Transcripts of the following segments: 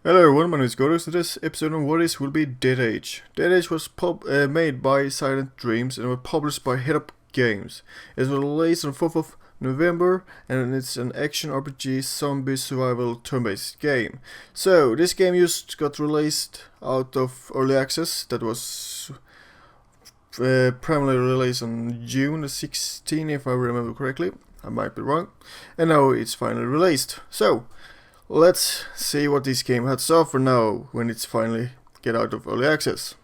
Hello everyone, my name is Gordox, and this episode on What Is will be Dead Age. Dead Age was made by Silent Dreams and was published by Head Up Games. It was released on 4th of November and it's an action RPG zombie survival turn-based game. So, this game just got released out of early access that was primarily released on June the 16th if I remember correctly. I might be wrong. And now it's finally released. So, let's see what this game has to offer now when it's finally get out of early access.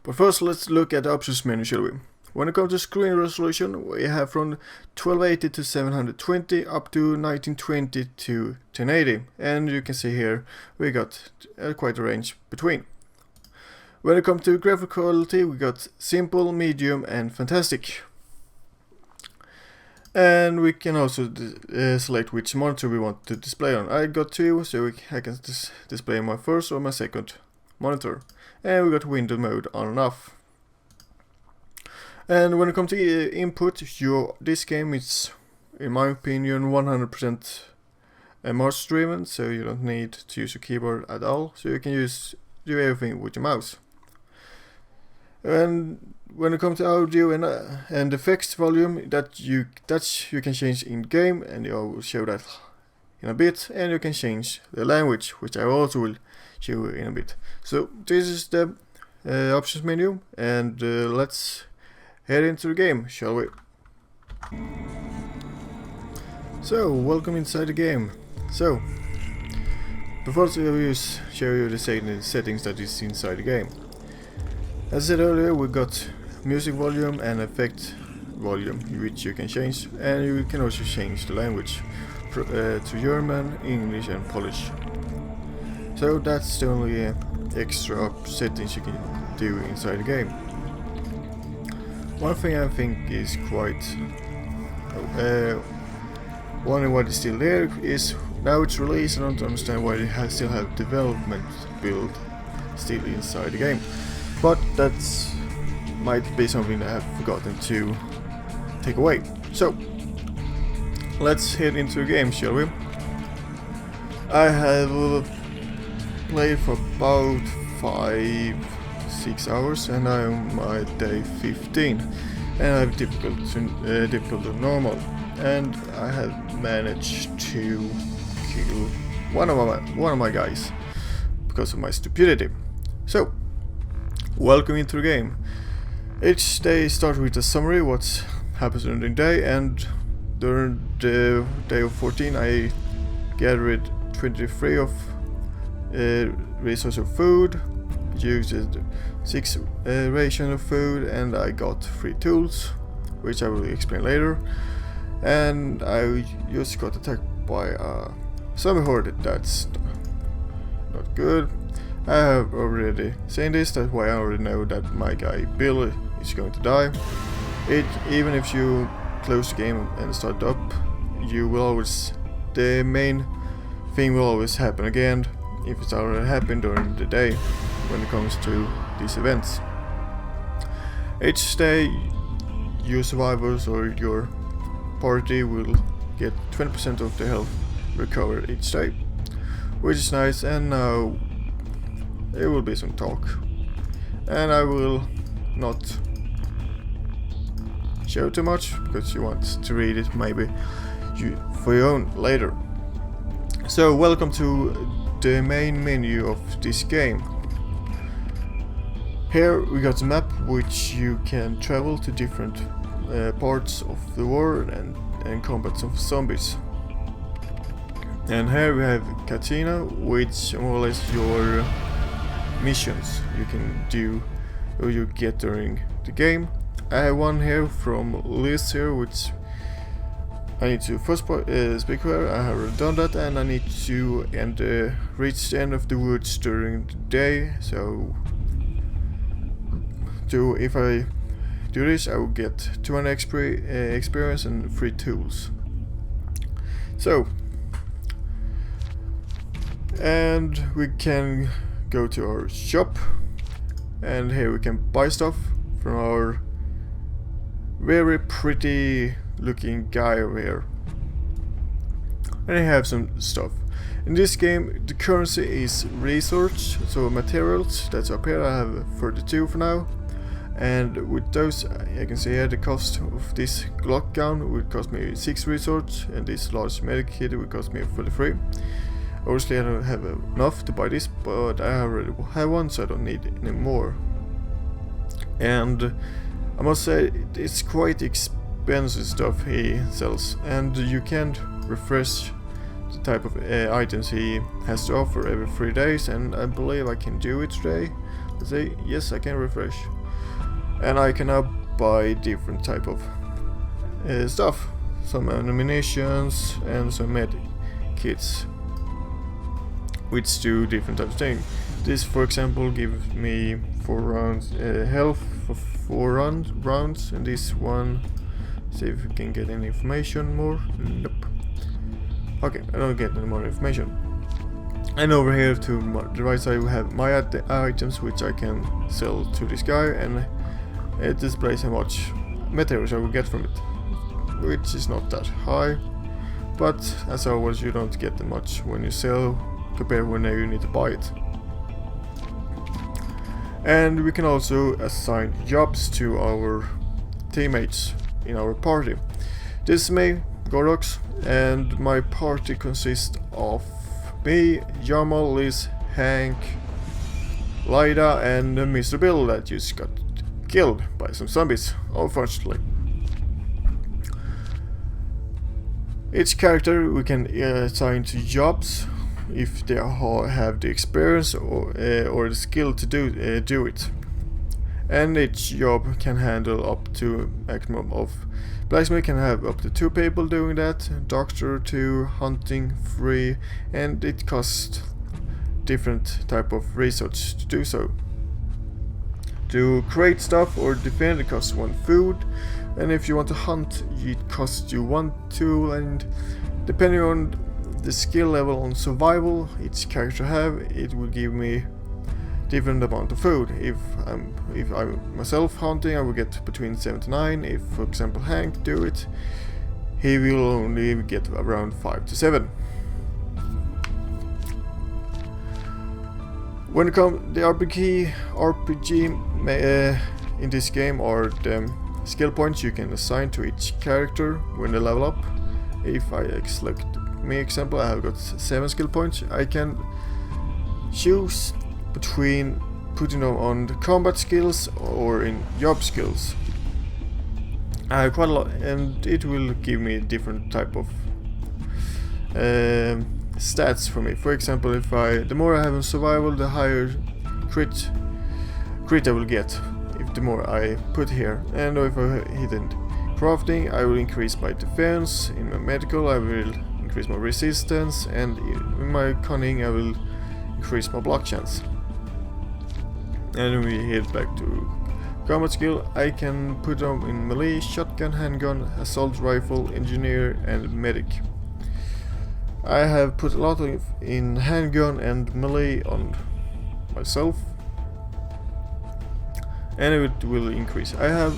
But first let's look at the options menu, shall we? When it comes to screen resolution, we have from 1280 to 720 up to 1920 to 1080, and you can see here we got quite a range between. When it comes to graphic quality, we got simple, medium and fantastic. And we can also select which monitor we want to display on. I got two, so I can display my first or my second monitor. And we got window mode on and off. And when it comes to input, this game is, in my opinion, 100% mouse driven, so you don't need to use your keyboard at all. So you can do everything with your mouse. And when it comes to audio and effects volume, that you can change in game, and I will show that in a bit. And you can change the language, which I also will show in a bit. So this is the options menu, and let's head into the game, shall we? So welcome inside the game. So before I show you the settings that is inside the game. As I said earlier, we got music volume and effect volume, which you can change, and you can also change the language to German, English and Polish. So that's the only extra settings you can do inside the game. One thing I think is quite wondering why it's still there is now it's released. I don't understand why they still have development build still inside the game. But that might be something that I have forgotten to take away. So, let's head into the game, shall we? I have played for about 5-6 hours and I'm at day 15. And I have difficult to normal. And I have managed to kill one of my guys because of my stupidity. So, welcome into the game. Each day starts with a summary what happens during the day, and during the day of 14 I gathered 23 of resources of food, used 6 rations of food, and I got 3 tools, which I will explain later. And I just got attacked by a zombie horde. That's not good. I have already seen this, that's why I already know that my guy Bill is going to die. Even if you close the game and start up, the main thing will always happen again if it's already happened during the day when it comes to these events. Each day your survivors or your party will get 20% of the health recovered each day, which is nice. And now there will be some talk, and I will not show too much because you want to read it maybe for your own later. So welcome to the main menu of this game. Here we got a map which you can travel to different parts of the world and combat some zombies. And here we have Katina, which more or less your missions you can do or you get during the game. I have one here from Liz here, which I need to first speak her. I have already done that, and I need to reach the end of the woods during the day. So if I do this, I will get 200 experience and 3 tools. So, and we can go to our shop, and here we can buy stuff from our very pretty looking guy over here. And I have some stuff. In this game, the currency is research, so materials that's up here. I have 32 for now, and with those, I can see here the cost of this Glock gun would cost me 6 research, and this large medic kit would cost me 43. Obviously, I don't have enough to buy this, but I already have one, so I don't need any more. And I must say, it's quite expensive stuff he sells, and you can't refresh the type of items he has to offer every 3 days, and I believe I can do it today. Let's say yes, I can refresh, and I can now buy different type of stuff, some ammunitions and some med kits, which do different types of things. This, for example, gives me 4 rounds health for 4 rounds, and this one, see if we can get any information more. Nope. Okay, I don't get any more information. And over here to the right side we have my items, which I can sell to this guy, and it displays how much materials I will get from it, which is not that high, but as always you don't get that much when you sell compared when you need to buy it. And we can also assign jobs to our teammates in our party. This is me, Gordox, and my party consists of me, Jamal, Liz, Hank, Lyda, and Mr. Bill that just got killed by some zombies, unfortunately. Each character we can assign to jobs if they have the experience or the skill to do it. And each job can handle up to maximum of blacksmith can have up to 2 people doing that, doctor 2, hunting 3, and it costs different type of research to do so. To create stuff or defend, it costs 1 food, and if you want to hunt, it costs you 1 tool, and depending on the skill level on survival each character have, it will give me different amount of food. If I'm myself hunting, I will get between 7 to 9. If, for example, Hank do it, he will only get around 5 to 7. When it comes the RPG in this game are the skill points you can assign to each character when they level up. If I select me example, I have got 7 skill points. I can choose between putting them on the combat skills or in job skills. I have quite a lot, and it will give me different type of stats for me. For example, if the more I have in survival, the higher crit I will get. If the more I put here, and if I hit in crafting, I will increase my defense. In my medical, I will increase my resistance, and in my cunning, I will increase my block chance. And we head back to combat skill. I can put them in melee, shotgun, handgun, assault rifle, engineer, and medic. I have put a lot in handgun and melee on myself, and it will increase. I have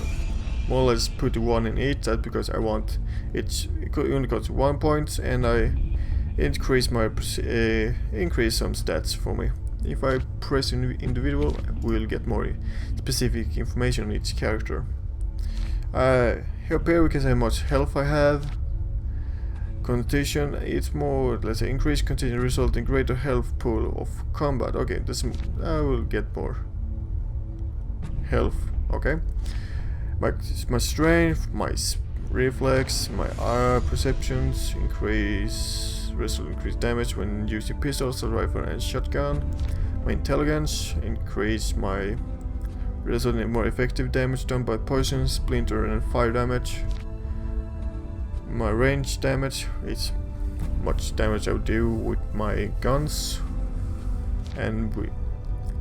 more or less put 1 in each, that's because I want it only costs 1 point, and I increase my increase some stats for me. If I press individual, we'll get more specific information on each character. Up here we can say how much health I have. Condition, it's more, let's say, increased condition result in greater health pool of combat. Okay, I will get more health. Okay, my strength, my reflex, my perceptions increase. Result increased damage when using pistols, rifle, and shotgun. My intelligence increase my result in more effective damage done by poison, splinter, and fire damage. My range damage, it's much damage I would do with my guns, and with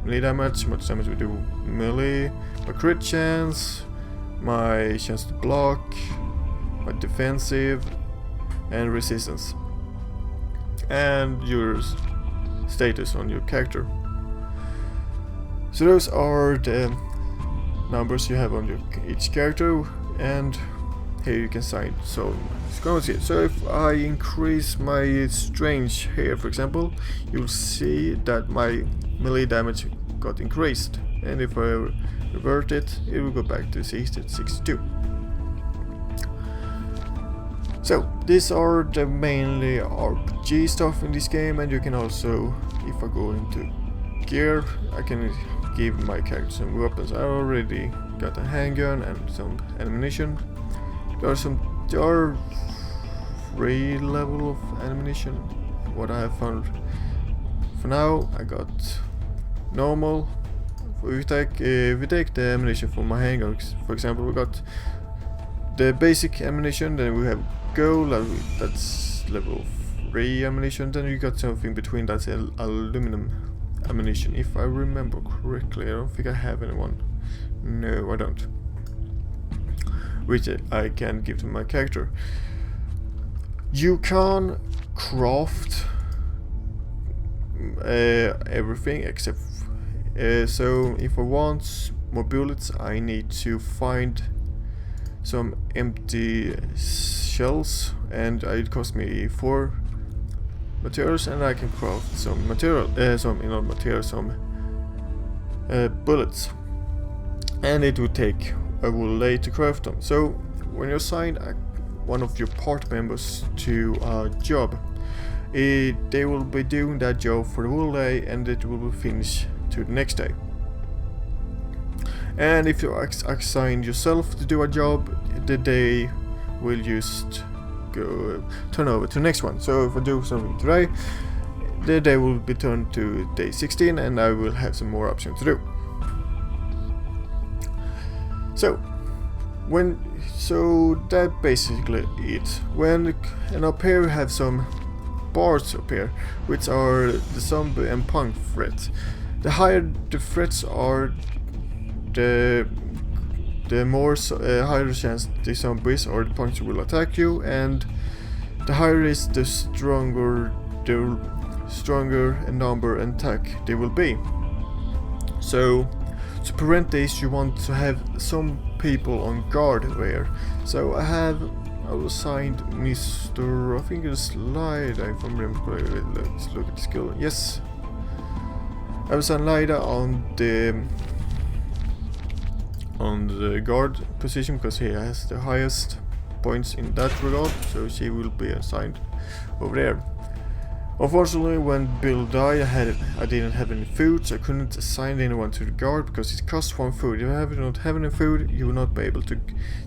melee damage, much damage we do melee. My crit chance, my chance to block, my defensive, and resistance, and your status on your character. So those are the numbers you have on each character, and here you can sign some currency. So if I increase my strength here, for example, you'll see that my melee damage got increased, and if I revert it, it will go back to 62. So these are the mainly RPG stuff in this game, and you can also, if I go into gear, I can give my character some weapons. I already got a handgun and some ammunition. There are 3 level of ammunition. What I have found for now, I got normal. If we take the ammunition from my handgun, for example, we got the basic ammunition. Then we have gold, that's level 3 ammunition. Then you got something between, that's aluminum ammunition, if I remember correctly. I don't think I have anyone. No, I don't. Which I can give to my character. You can craft everything except so if I want more bullets, I need to find some empty shells, and it cost me 4 materials, and I can craft some material, some bullets, and it would take a whole day to craft them. So when you assign one of your party members to a job, they will be doing that job for the whole day, and it will be finished to the next day. And if you assign yourself to do a job, the day will just turn over to the next one. So if I do something today, the day will be turned to day 16, and I will have some more options to do. So that basically it. And up here we have some bars up here, which are the zombie and punk threats. The higher the threats are, the more higher chance the zombies or the punks will attack you, and the higher is the stronger in number and attack they will be. So to prevent this, you want to have some people on guard there. So I will assigned Mr. I think it's Lida, if I remember correctly. Let's look at the skill. Yes, I was on Lida on the guard position, because he has the highest points in that regard, so she will be assigned over there. Unfortunately, when Bill died, I didn't have any food, so I couldn't assign anyone to the guard because it costs 1 food. If you don't have any food, you will not be able to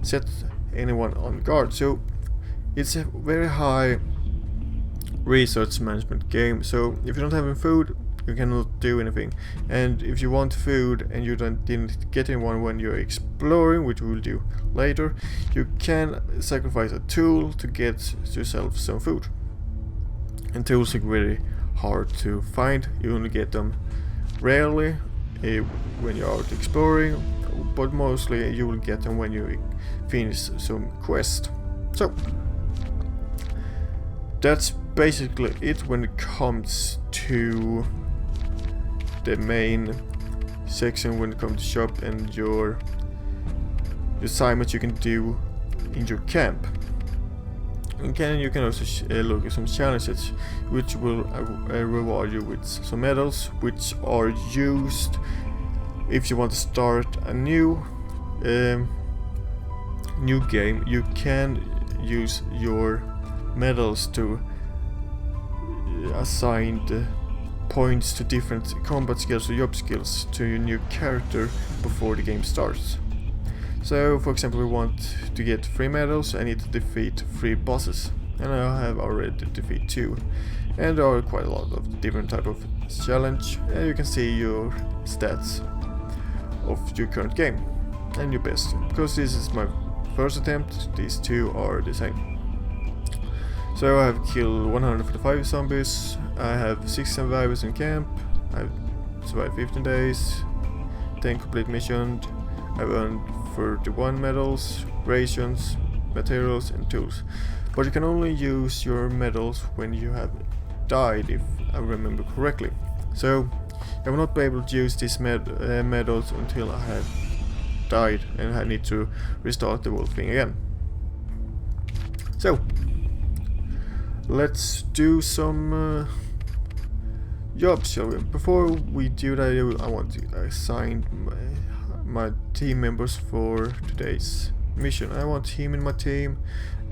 set anyone on guard. So it's a very high resource management game. So if you don't have any food, you cannot do anything. And if you want food and you didn't get anyone when you're exploring, which we will do later, you can sacrifice a tool to get yourself some food. And tools are very hard to find. You only get them rarely when you're out exploring, but mostly you will get them when you finish some quest. So that's basically it when it comes to the main section, when it comes to shop and your assignments you can do in your camp. And you can also look at some challenges which will reward you with some medals, which are used if you want to start a new game. You can use your medals to assign the points to different combat skills or job skills to your new character before the game starts. So, for example, we want to get 3 medals. I need to defeat 3 bosses, and I have already defeated 2. And there are quite a lot of different type of challenge, and you can see your stats of your current game and your best. Because this is my first attempt, these 2 are the same. So I have killed 145 zombies, I have 6 survivors in camp, I've survived 15 days, 10 complete missions, I've earned 31 medals, rations, materials and tools. But you can only use your medals when you have died, if I remember correctly. So I will not be able to use these medals until I have died, and I need to restart the whole thing again. So let's do some jobs, shall we? Before we do that, I want to assign my team members for today's mission. I want him in my team,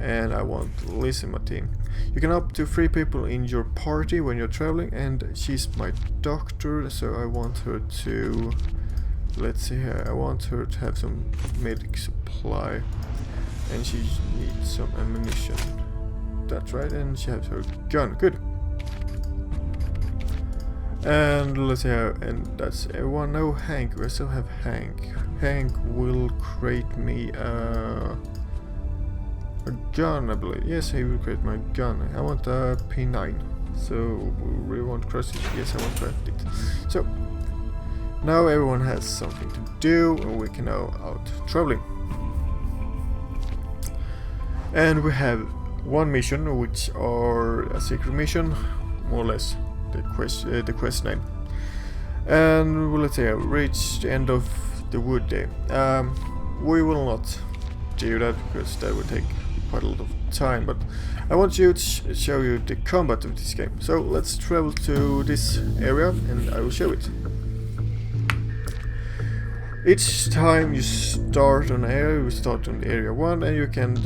and I want Liz in my team. You can up to 3 people in your party when you're traveling, and she's my doctor, so I want her to, let's see here, I want her to have some medic supply, and she needs some ammunition. That's right, and she has her gun. Good. And let's see here, and that's everyone. No, Hank. We still have Hank. Hank will create me a gun, I believe. Yes, he will create my gun. I want a P9. So we want cross it. Yes, I want craft it. So now everyone has something to do, and we can now out traveling. And we have one mission, which are a secret mission, more or less. The quest name, and well, let's say reach the end of the wood day. We will not do that because that would take quite a lot of time, but I want you to show you the combat of this game. So let's travel to this area and I will show it. Each time you start an area, you start on area 1 and you can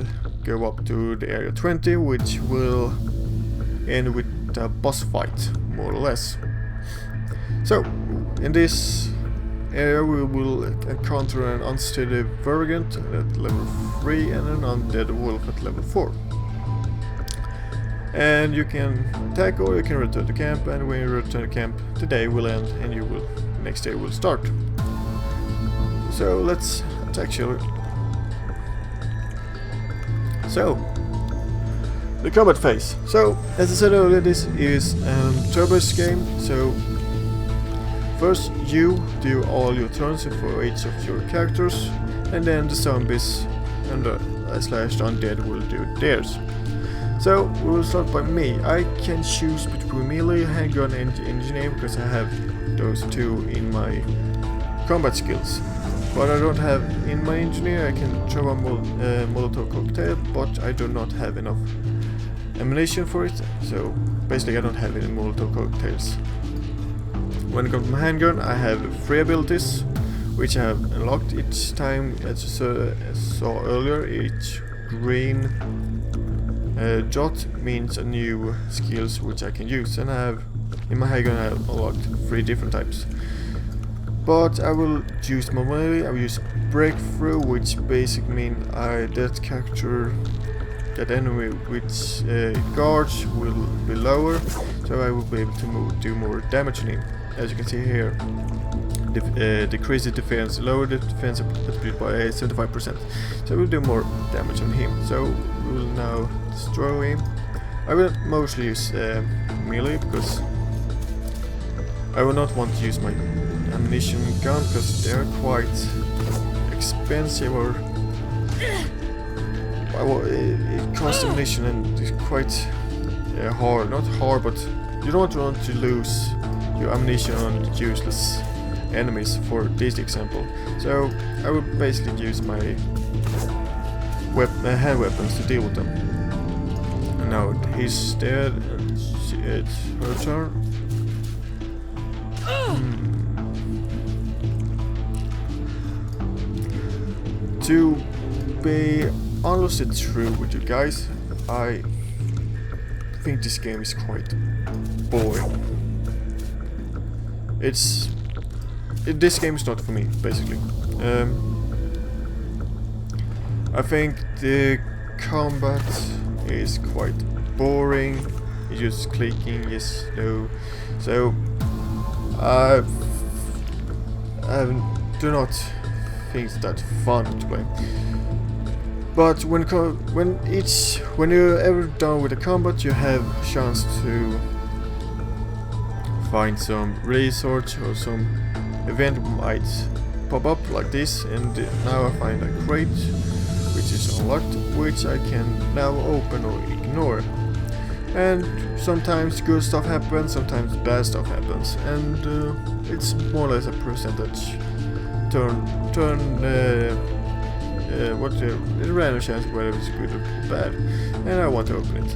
go up to the area 20, which will end with a boss fight, more or less. So in this area we will encounter an unsteady Vergant at level 3 and an undead wolf at level 4. And you can attack or you can return to camp, and when you return to camp the day will end and you will next day will start. So let's attack, shall we? So the combat phase. So, as I said earlier, this is a turn-based game, so first you do all your turns for each of your characters, and then the zombies and the undead will do theirs. So, we will start by me. I can choose between melee, handgun and engineer because I have those two in my combat skills. But I don't have in my engineer, I can throw a Molotov cocktail, but I do not have enough ammunition for it, so basically I don't have any Molotov cocktails. When it comes to my handgun, I have 3 abilities, which I have unlocked each time. As you saw earlier, each green dot means a new skills which I can use, and I have in my handgun I have unlocked 3 different types. But I will use my melee. I will use breakthrough, which basically means that character, that enemy which guards will be lower, so I will be able to do more damage on him. As you can see here, decrease the defense, lower the defense attribute by 75%, so we'll do more damage on him. So we will now destroy him. I will mostly use melee because I will not want to use my ammunition gun because they are quite expensive, or it costs ammunition and it's quite hard. Not hard, but you don't want to lose your ammunition on useless enemies for this example. So I will basically use my hand weapons to deal with them. And now he's dead and it's her turn. To be honestly true with you guys, I think this game is quite boring. This game is not for me, basically. I think the combat is quite boring. It's just clicking, yes, no. So I do not think it's that fun to play. But when you're ever done with the combat, you have a chance to find some resource or some event might pop up like this, and now I find a crate which is unlocked, which I can now open or ignore. And sometimes good stuff happens, sometimes bad stuff happens, and it's more or less a percentage turn there's a random chance whether it's good or bad, and I want to open it.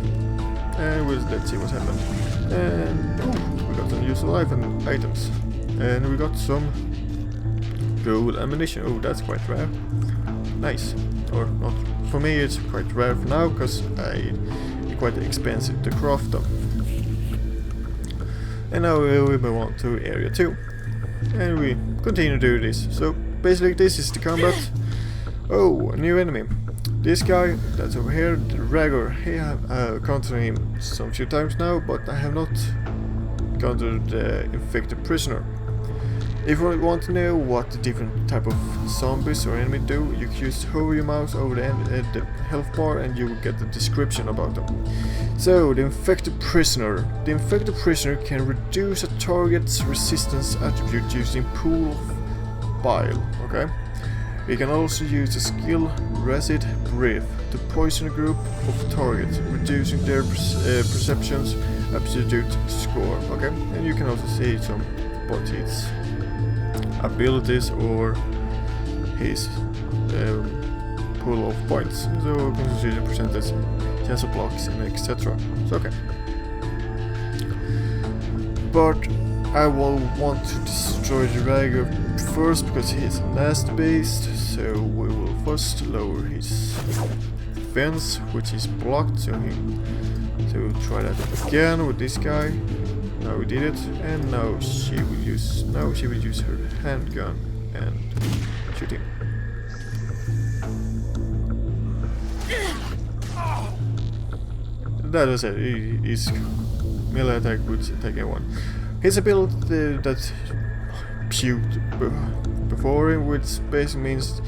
And let's see what's happened. And we got some useful items, and we got some gold ammunition. Oh, that's quite rare. Nice, or not for me. It's quite rare for now because it's quite expensive to craft them. And now we move on to area 2, and we continue to do this. So basically, this is the combat. Oh, a new enemy. This guy that's over here, the Ragor. I have encountered him some few times now, but I have not encountered the infected prisoner. If you want to know what the different type of zombies or enemy do, you can just hover your mouse over the health bar and you will get the description about them. So, the infected prisoner. The infected prisoner can reduce a target's resistance attribute using pool of bile. Okay. We can also use the skill Resid Breath to poison a group of targets, reducing their perception's absolute score. Okay, and you can also see some both his abilities or his pool of points. So you can see the percentage, chance of blocks, and etc. So okay, but I will want to destroy the Ragor first because he's a nasty beast. So we will first lower his defense, which is blocked. So we'll try that again with this guy. Now we did it, and now she will use her handgun and shoot him. That was it. His melee attack would take anyone. His ability that puked before him, which basically means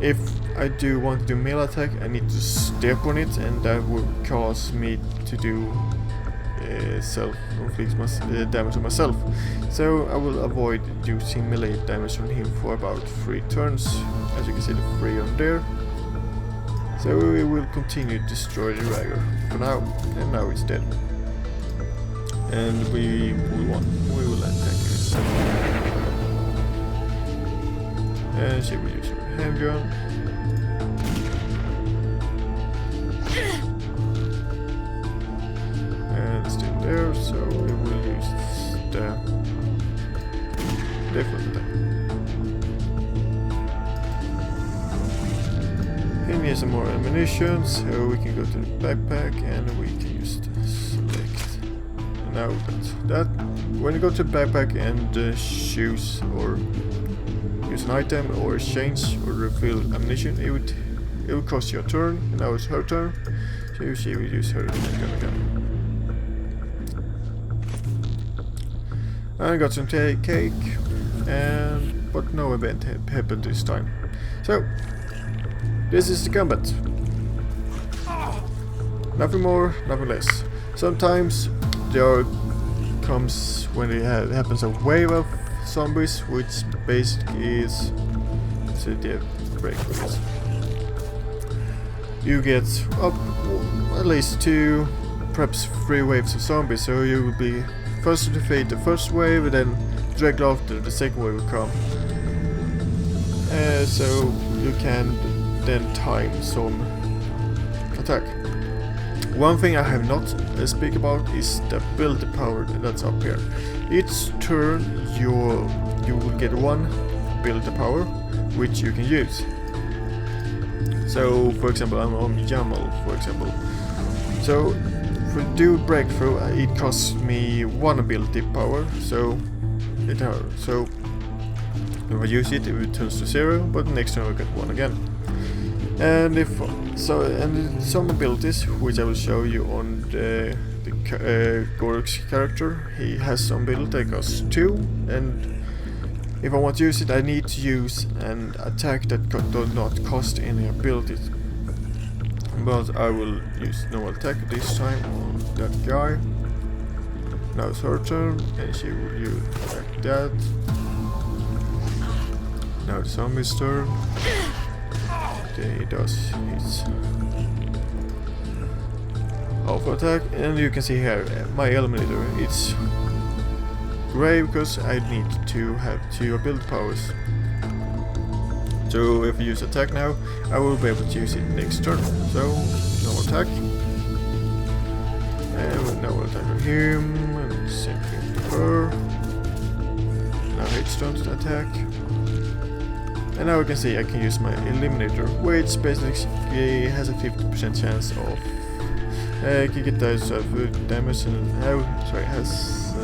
if I do want to do melee attack, I need to step on it, and that will cause me to do self-inflict damage on myself. So I will avoid using melee damage on him for about 3 turns, as you can see the 3 on there. So we will continue to destroy the Ragor for now, and now it's dead. And we will attack it. And she will use her handgun. And it's still there, so we will use the different attack. He needs some more ammunition, so we can go to the backpack and we can just select. And now that when you go to the backpack and choose or use an item or exchange or refill ammunition, it will cost you a turn. And now it's her turn, so she will use her handgun again. I got some cake, but no event happened this time. So this is the combat. Nothing more, nothing less. Sometimes there comes when it happens a wave of zombies, which basically is the break for this. You get up at least 2, perhaps 3 waves of zombies, so you will be first to defeat the first wave, and then directly after the second wave will come. So you can then time some attack. One thing I have not speak about is the ability power that's up here. Each turn you will get 1 ability power which you can use. So for example, I'm on Jamal, for example. So for do breakthrough, it costs me 1 ability power. So if I use it, it returns to 0, but next time I get 1 again. And some abilities, which I will show you on the Gordox character, he has some ability that costs 2, and if I want to use it, I need to use an attack that does not cost any abilities. But I will use normal attack this time on that guy. Now it's her turn, and she will use like that. Now the zombie's turn. Then he does his alpha attack, and you can see here my eliminator. It's grey because I need to have 2 ability powers So if I use attack now, I will be able to use it next turn. So no attack. And no attack on him, and same thing to her. Now H turn to attack. And now we can see I can use my eliminator, which basically has a 50% chance of kicking those food damage, and has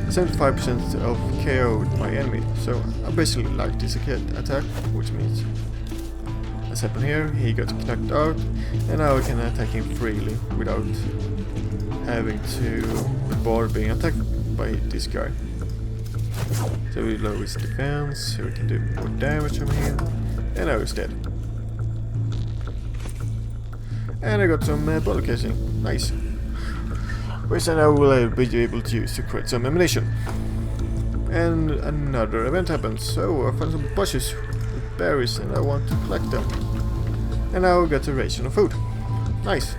75% of KO with my enemy. So I basically like this attack, which means, as happened here, he got knocked out, and now I can attack him freely without having to bother being attacked by this guy. So we lower his defense, so we can do more damage on him, and now he's dead. And I got some bullet casing, nice. Which I now will be able to use to create some ammunition. And another event happens, so I found some bushes with berries and I want to collect them. And now I got a ration of food, nice.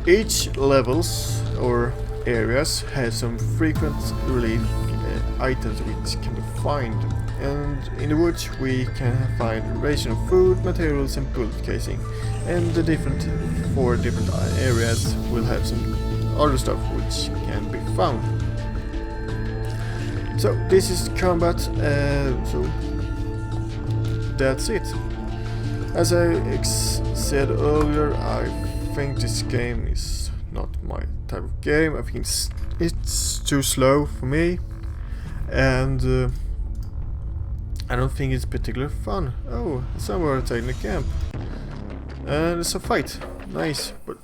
Each levels or areas has some frequent relief items which can be found, and in the woods we can find a ration of food, materials and bullet casing, and the four different areas will have some other stuff which can be found. So this is combat, so that's it. As I said earlier, I think this game is not my type of game. I think it's too slow for me, and I don't think it's particularly fun. Oh, somewhere attacking the camp, and it's a fight. Nice, but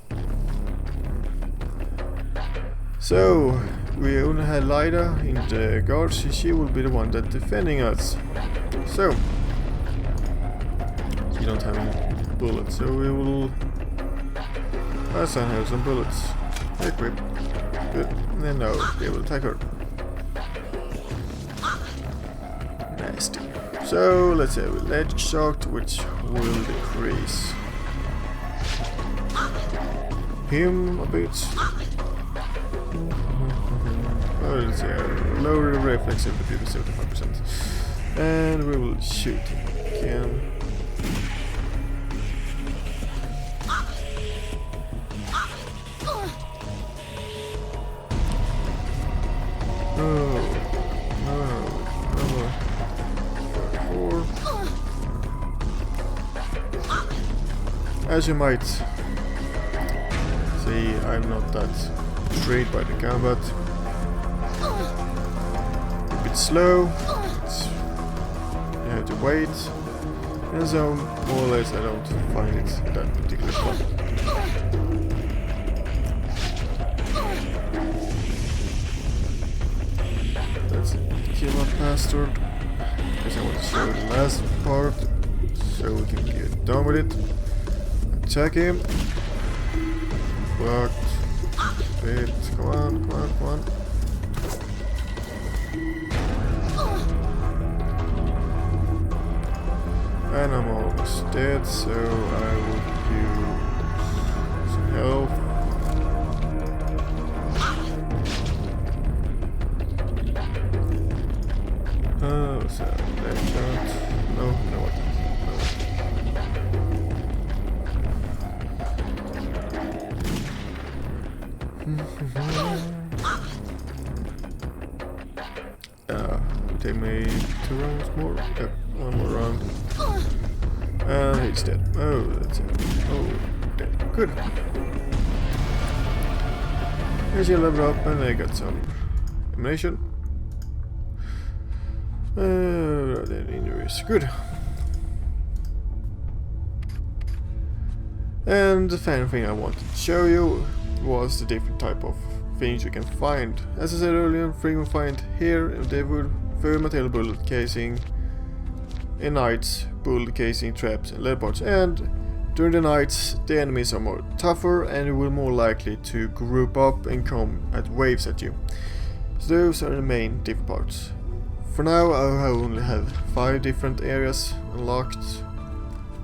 so we only had Lyda in the guards. She will be the one that defending us. So she don't have any bullets, so we will. As I have some bullets. Equip. Good. And then now they will attack her. Nasty. So let's have a ledge shot, which will decrease him a bit. Oh, let's see. Lower the reflex of the 75%. And we will shoot him again. As you might see, I'm not that intrigued by the combat. A bit slow, you have to wait, and so more or less I don't find it that particularly fun. Let's kill that bastard, because I want to show the last part, so we can get done with it. Attack him. Blocked. Bit. Come on, come on, come on. And I'm almost dead, so I will use some health. Oh, so left shot. No, no what? Take me 2 rounds more. Yep, 1 more round. And he's dead. Oh, that's it. Oh, dead. Good. Here's your level up, and I got some ammunition. Then injuries. Good. And the final thing I wanted to show you was the different type of things you can find. As I said earlier, you can find here in the wood food material, bullet casing, in nights, bullet casing, traps and lead parts, and during the nights the enemies are more tougher and will more likely to group up and come at waves at you. So those are the main different parts. For now I only have 5 different areas unlocked.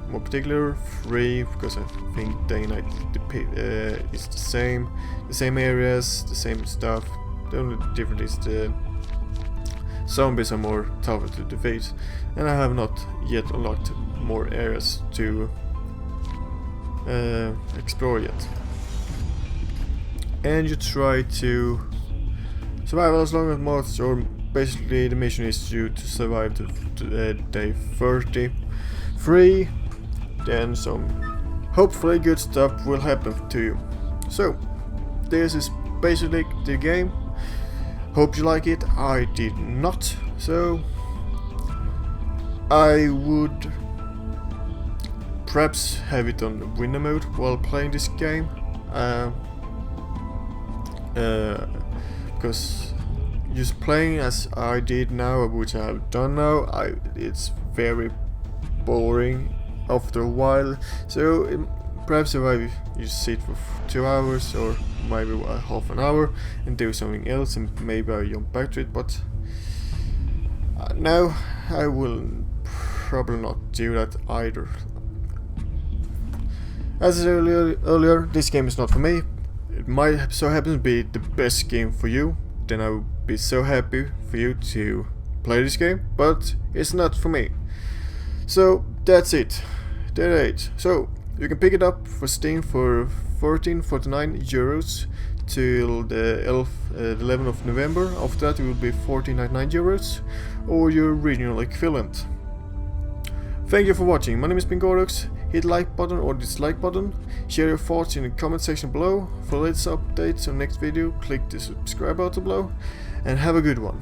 More particular 3, because I think day and night is the same areas, the same stuff. The only difference is the zombies are more tougher to defeat, and I have not yet unlocked more areas to explore yet. And you try to survive as long as mods, or basically the mission is you to survive to day 33, then some hopefully good stuff will happen to you. So this is basically the game. Hope you like it. I did not, so I would perhaps have it on winner mode while playing this game, because just playing as I did now, which I have done now, it's very boring after a while. So perhaps if I just sit for 2 hours or maybe half an hour and do something else, and maybe I jump back to it, but no, I will probably not do that either. As I said earlier, this game is not for me. It might so happen to be the best game for you, then I would be so happy for you to play this game, but it's not for me. So that's it, Dead Age. So you can pick it up for Steam for 14.49 euros till the 11th of November. After that it will be 14.99 euros, or your regional equivalent. Thank you for watching. My name has been Gordox. Hit like button or dislike button. Share your thoughts in the comment section below. For latest updates on next video, click the subscribe button below. And have a good one.